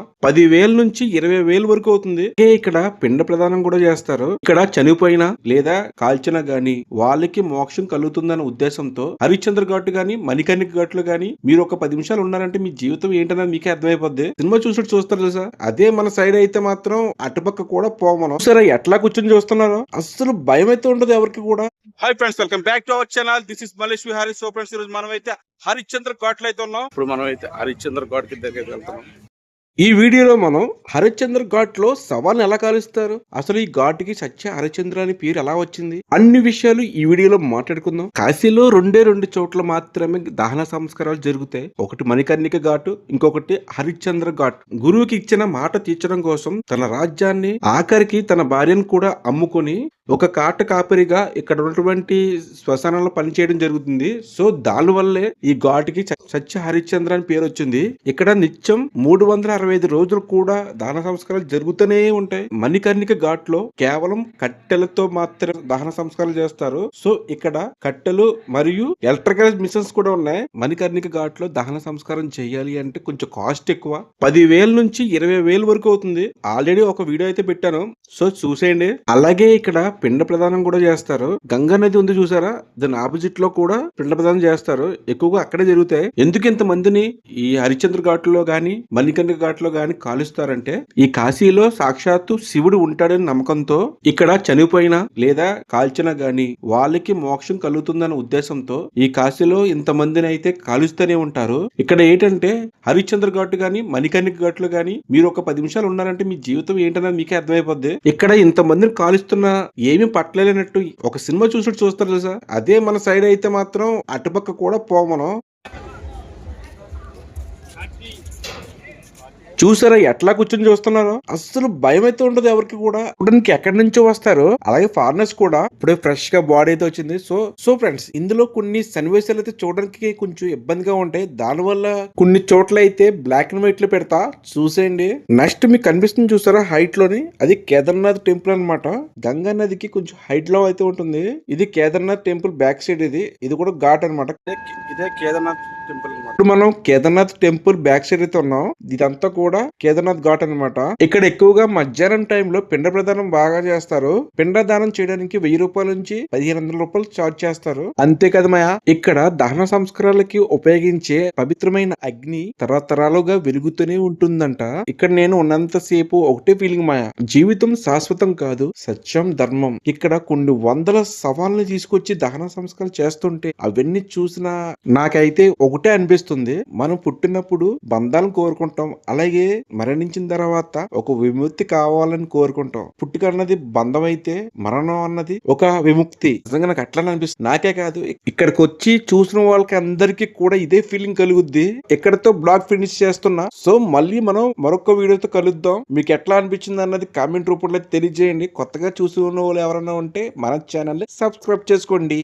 10,000 నుంచి 20,000 వరకు అవుతుంది. ఇక్కడ పిండ ప్రదానం కూడా చేస్తారు. ఇక్కడ చనిపోయినా లేదా కాల్చినా గాని వాళ్ళకి మోక్షం కలుగుతుందన్న ఉద్దేశంతో హరిశ్చంద్ర ఘాట్ గాని మణికర్ణిక ఘాట్లో గాని మీరు ఒక 10 నిమిషాలు ఉన్నారంటే మీ జీవితం ఏంటనేది మీకే అర్థమైపోద్ది. సినిమా చూస్తారు తెలుసా? అదే మన సైడ్ అయితే మాత్రం అటుపక్క కూడా పోమనం. సరే ఎట్లా కూర్చొని చూస్తున్నారో అస్సలు భయం అయితే ఉండదు ఎవరికి కూడా. Hi friends, welcome back to our channel. This is Malesh Vihari. So friends, ఈరోజు మనం అయితే హరిశ్చంద్ర ఘాట్ లో అయితే ఉన్నాం. ఇప్పుడు మనం అయితే హరిశ్చంద్ర ఘాట్ కి దగ్గరికి వెళ్తున్నాం. ఈ వీడియోలో మనం హరిశ్చంద్ర ఘాట్ లో శవాన్ని ఎలా కాలుస్తారు, అసలు ఈ ఘాట్ కి సత్య హరిశ్చంద్ర అని పేరు ఎలా వచ్చింది, అన్ని విషయాలు ఈ వీడియోలో మాట్లాడుకుందాం. కాశీలో రెండు చోట్ల మాత్రమే దహన సంస్కారాలు జరుగుతాయి. ఒకటి మణికర్ణిక ఘాటు, ఇంకొకటి హరిశ్చంద్ర ఘాట్. గురువుకి ఇచ్చిన మాట తీర్చడం కోసం తన రాజ్యాన్ని ఆఖరికి తన భార్యను కూడా అమ్ముకొని ఒక కాట కాపరిగా ఇక్కడ ఉన్నటువంటి శ్మశానంలో పనిచేయడం జరుగుతుంది. సో దాని వల్లే ఈ ఘాటుకి సత్య హరిశ్చంద్ర అని పేరు వచ్చింది. ఇక్కడ నిత్యం 365 రోజులు కూడా దహన సంస్కారాలు జరుగుతూనే ఉంటాయి. మణికర్ణిక ఘాట్ లో కేవలం కట్టెలతో మాత్రం దహన సంస్కారాలు చేస్తారు. సో ఇక్కడ కట్టెలు మరియు ఎలక్ట్రికల్ మిషన్స్ కూడా ఉన్నాయి. మణికర్ణిక ఘాట్ లో దహన సంస్కారం చేయాలి అంటే కొంచెం కాస్ట్ ఎక్కువ. 10,000 నుంచి 20,000 వరకు అవుతుంది. ఆల్రెడీ ఒక వీడియో అయితే పెట్టాను, సో చూసేయండి. అలాగే ఇక్కడ పిండ ప్రదానం కూడా చేస్తారు. గంగా నది ఉంది చూసారా, దాని ఆపోజిట్ లో కూడా పిండ ప్రదానం చేస్తారు. ఎక్కువగా అక్కడే జరుగుతాయి. ఎందుకు ఇంత మందిని ఈ హరిశ్చంద్ర ఘాట్ లో గాని మణికర్ణిక ఘాట్ లో గాని కాలుస్తారంటే ఈ కాశీలో సాక్షాత్తు శివుడు ఉంటాడని నమ్మకంతో ఇక్కడ చనిపోయినా లేదా కాల్చినా గాని వాళ్ళకి మోక్షం కలుగుతుందన్న ఉద్దేశంతో ఈ కాశీలో ఇంత మందిని అయితే కాలుస్తూనే ఉంటారు. ఇక్కడ ఏంటంటే హరిశ్చంద్ర ఘాట్ గాని మణికర్ణిక ఘాట్ లో గాని మీరు ఒక 10 నిమిషాలు ఉన్నారంటే మీ జీవితం ఏంటనేది మీకే అర్థమైపోద్ది. ఇక్కడ ఇంత మందిని కాలుస్తున్న ఏమి పట్టలేనట్టు ఒక సినిమా చూస్తారు తెలుసా? అదే మన సైడ్ అయితే మాత్రం అటుపక్క కూడా పోమనం. చూసారా ఎట్లా కూర్చొని చూస్తున్నారో? అస్సలు భయం అయితే ఉండదు ఎవరికి కూడా. చూడడానికి ఎక్కడి నుంచో వస్తారు. అలాగే ఫారినర్స్ కూడా ఇప్పుడే ఫ్రెష్ గా బాడీ అయితే వచ్చింది. సో ఫ్రెండ్స్, ఇందులో కొన్ని సన్నివేశాలు అయితే చూడడానికి కొంచెం ఇబ్బందిగా ఉంటాయి. దానివల్ల కొన్ని చోట్ల అయితే బ్లాక్ అండ్ వైట్ లో పెడతా, చూసేయండి. నెక్స్ట్ మీకు కనిపిస్తుంది చూసారా హైట్ లోని, అది కేదార్నాథ్ టెంపుల్ అనమాట. గంగా నదికి కొంచెం హైట్ లో అయితే ఉంటుంది. ఇది కేదార్నాథ్ టెంపుల్ బ్యాక్ సైడ్. ఇది కూడా ఘాట్ అనమాట. ఇదే కేదార్నాథ్ టెంపుల్. ఇప్పుడు మనం కేదార్నాథ్ టెంపుల్ బ్యాక్ సైడ్ అయితే ఉన్నాం. ఇదంతా కూడా కేదార్నాథ్ ఘాట్ అనమాట. ఇక్కడ ఎక్కువగా మధ్యాహ్నం టైంలో పిండ ప్రదానం బాగా చేస్తారు. పిండ దానం చేయడానికి 1000 రూపాయల నుంచి 1500 రూపాయలు చార్జ్ చేస్తారు. అంతే కదా మాయా. ఇక్కడ దహన సంస్కారాలకి ఉపయోగించే పవిత్రమైన అగ్ని తరతరాలుగా వెలుగుతూనే ఉంటుందంట. ఇక్కడ నేను ఉన్నంత సేపు ఒకటే ఫీలింగ్ మాయా, జీవితం శాశ్వతం కాదు, సత్యం ధర్మం. ఇక్కడ కొన్ని వందల సవాళ్ళని తీసుకొచ్చి దహన సంస్కారం చేస్తుంటే అవన్నీ చూసినా నాకైతే ఒకటే అనిపిస్తుంది. మనం పుట్టినప్పుడు బంధాలను కోరుకుంటాం, అలాగే మరణించిన తర్వాత ఒక విముక్తి కావాలని కోరుకుంటాం. పుట్టుక అన్నది బంధం అయితే మరణం అన్నది ఒక విముక్తి. నిజంగా నాకు అట్లా అనిపిస్తుంది. నాకే కాదు, ఇక్కడికి వచ్చి చూసిన వాళ్ళకి అందరికీ కూడా ఇదే ఫీలింగ్ కలుగుద్ది. ఇక్కడతో బ్లాగ్ ఫినిష్ చేస్తున్నా. సో మళ్ళీ మనం మరొక వీడియోతో కలుద్దాం. మీకు ఎట్లా అనిపించింది అన్నది కామెంట్ రూపంలో తెలియజేయండి. కొత్తగా చూసి ఉన్న వాళ్ళు ఎవరైనా ఉంటే మన ఛానల్ ని సబ్స్క్రైబ్ చేసుకోండి.